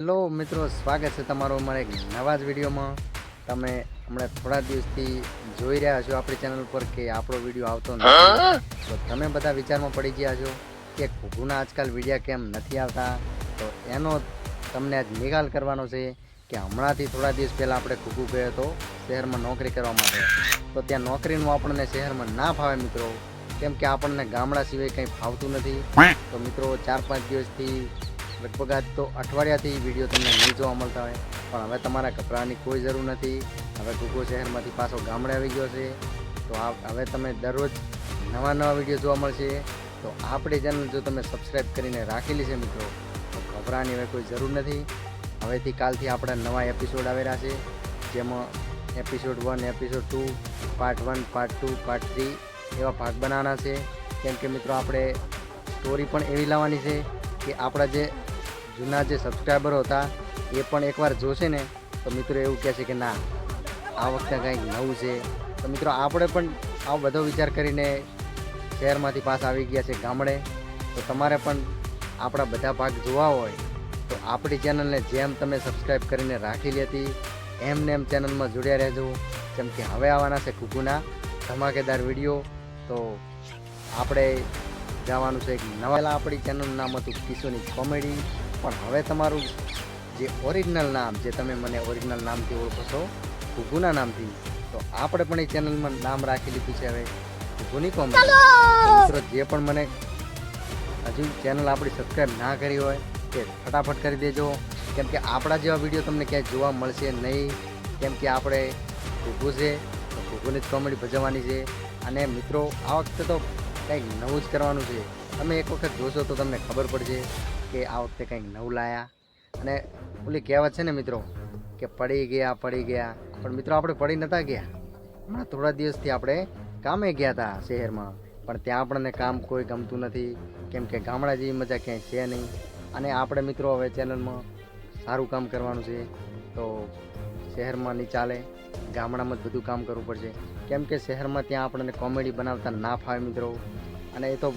Hello મિત્રો, સ્વાગત છે તમારું અમારા એક નવા જ વિડીયોમાં। તમે હમણાં થોડા દિવસથી જોઈ રહ્યા છો આપણી ચેનલ પર કે આપણો વિડીયો આવતો નથી, તો તમે બધા વિચારમાં પડી ગયા છો કે ઘુઘુના આજકાલ વિડીયા કેમ નથી આવતા। તો એનો તમને આજ નિકાલ કરવાનો છે કે હમણાંથી થોડા દિવસ પહેલાં આપણે ઘુઘુ ગયો હતો શહેરમાં નોકરી કરવા માટે। તો ત્યાં નોકરીનું આપણને શહેરમાં ના ફાવે મિત્રો, કેમ કે આપણને ગામડા સિવાય કંઈ ફાવતું નથી। તો મિત્રો 4-5 દિવસથી લગભગ આજ તો અઠવાડિયાથી વિડીયો તમને નહીં જોવા મળતા હોય, પણ હવે તમારે ગભરાવાની કોઈ જરૂર નથી। હવે ઘુઘુ શહેરમાંથી પાછો ગામડે આવી ગયો છે, તો હવે તમે દરરોજ નવા વિડીયો જોવા મળશે। તો આપણી ચેનલ જો તમે સબસ્ક્રાઈબ કરીને રાખેલી છે મિત્રો, તો ગભરાવાની હવે કોઈ જરૂર નથી। હવેથી કાલથી આપણે નવા એપિસોડ આવી રહ્યા છે, જેમાં episode 1, episode 2, part 1, part 2, part 3 એવા ભાગ બનાવવાના છે। કેમ કે મિત્રો આપણે સ્ટોરી પણ એવી લાવવાની છે કે આપણા જે જૂના જે સબસ્ક્રાઈબરો હતા એ પણ એકવાર જોશે ને તો મિત્રો એવું કહેશે કે ના, આ વખતે કંઈક નવું છે। તો મિત્રો આપણે પણ આવો બધો વિચાર કરીને શહેરમાંથી પાછા આવી ગયા છે ગામડે। તો તમારે પણ આપણા બધા ભાગ જોવા હોય તો આપણી ચેનલને જેમ તમે સબસ્ક્રાઈબ કરીને રાખેલી હતી એમને એમ ચેનલમાં જોડ્યા રહેજો, જેમ કે હવે આવવાના છે ઘુઘુના ધમાકેદાર વિડીયો। તો આપણે જવાનું છે એક નવા, આપણી ચેનલનું નામ હતું કિશોની કોમેડી, પણ હવે તમારું જે ઓરિજિનલ નામ, જે તમે મને ઓરિજિનલ નામથી ઓળખો છો ઘુઘુના નામથી, તો આપણે પણ એ ચેનલમાં નામ રાખી લીધું છે હવે ઘુઘુની કોમેડી। મિત્રો જે પણ મને હજુ ચેનલ આપણી સબસ્ક્રાઈબ ના કરી હોય તે ફટાફટ કરી દેજો, કેમ કે આપણા જેવા વિડીયો તમને ક્યાંય જોવા મળશે નહીં। કેમ કે આપણે ઘુઘુ છે તો ઘુઘુની જ કોમેડી ભજવવાની છે, અને મિત્રો આ વખતે તો કંઈક નવું જ કરવાનું છે। તમે એક વખત જોશો તો તમને ખબર પડશે કે આ વખતે કંઈક નવું લાયા। અને ઓલી કહેવત છે ને મિત્રો કે પડી ગયા, પણ મિત્રો આપણે પડી નહોતા ગયા। હમણાં થોડા દિવસથી આપણે કામે ગયા હતા શહેરમાં, પણ ત્યાં આપણને કામ કોઈ ગમતું નથી, કેમ કે ગામડા જેવી મજા ક્યાંય છે નહીં। અને આપણે મિત્રો હવે ચેનલમાં સારું કામ કરવાનું છે, તો શહેરમાં નહીં ચાલે, ગામડામાં જ બધું કામ કરવું પડશે, કેમ કે શહેરમાં ત્યાં આપણને કોમેડી બનાવતા ના ફાવે મિત્રો। અને એ તો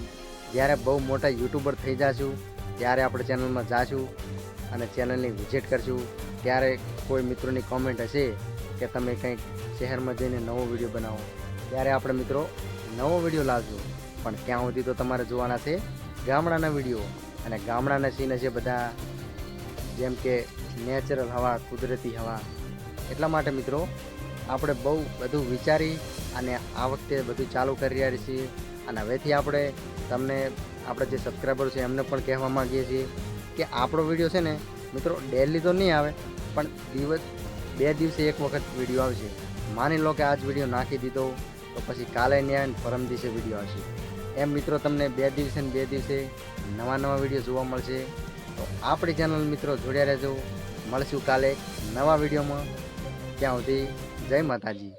જ્યારે બહુ મોટા યુટ્યુબર થઈ જશું ત્યારે આપણે ચેનલમાં જાશું અને ચેનલની વિઝિટ કરશું, ત્યારે કોઈ મિત્રોની કોમેન્ટ હશે કે તમે કંઈક શહેરમાં જઈને નવો વિડીયો બનાવો, ત્યારે આપણે મિત્રો નવો વિડીયો લાવશું। પણ ત્યાં સુધી તો તમારે જોવાના છે ગામડાના વિડીયો, અને ગામડાના સીન હશે બધા, જેમ કે નેચરલ હવા, કુદરતી હવા। એટલા માટે મિત્રો આપણે બહુ બધું વિચારી અને આ વખતે બધું ચાલુ કરી રહ્યા છીએ। અને હવેથી આપણે તમને, આપણે જે સબસ્ક્રાઈબર છે એમને પણ કહેવા માગીએ છીએ કે આપણો વિડીયો છે ને મિત્રો ડેલી તો નહીં આવે, પણ 2 દિવસે એક વખત વિડીયો આવશે। માની લો કે આજ વિડીયો નાખી દીધો તો પછી કાલે નહીં આવે ને પરમ દિવસે વિડીયો આવશે, એમ મિત્રો તમને 2 દિવસે ને 2 દિવસે નવા વિડીયો જોવા મળશે। તો આપણી ચેનલ મિત્રો જોડ્યા રહેજો, મળશું કાલે નવા વિડીયોમાં। ત્યાં સુધી જય માતાજી।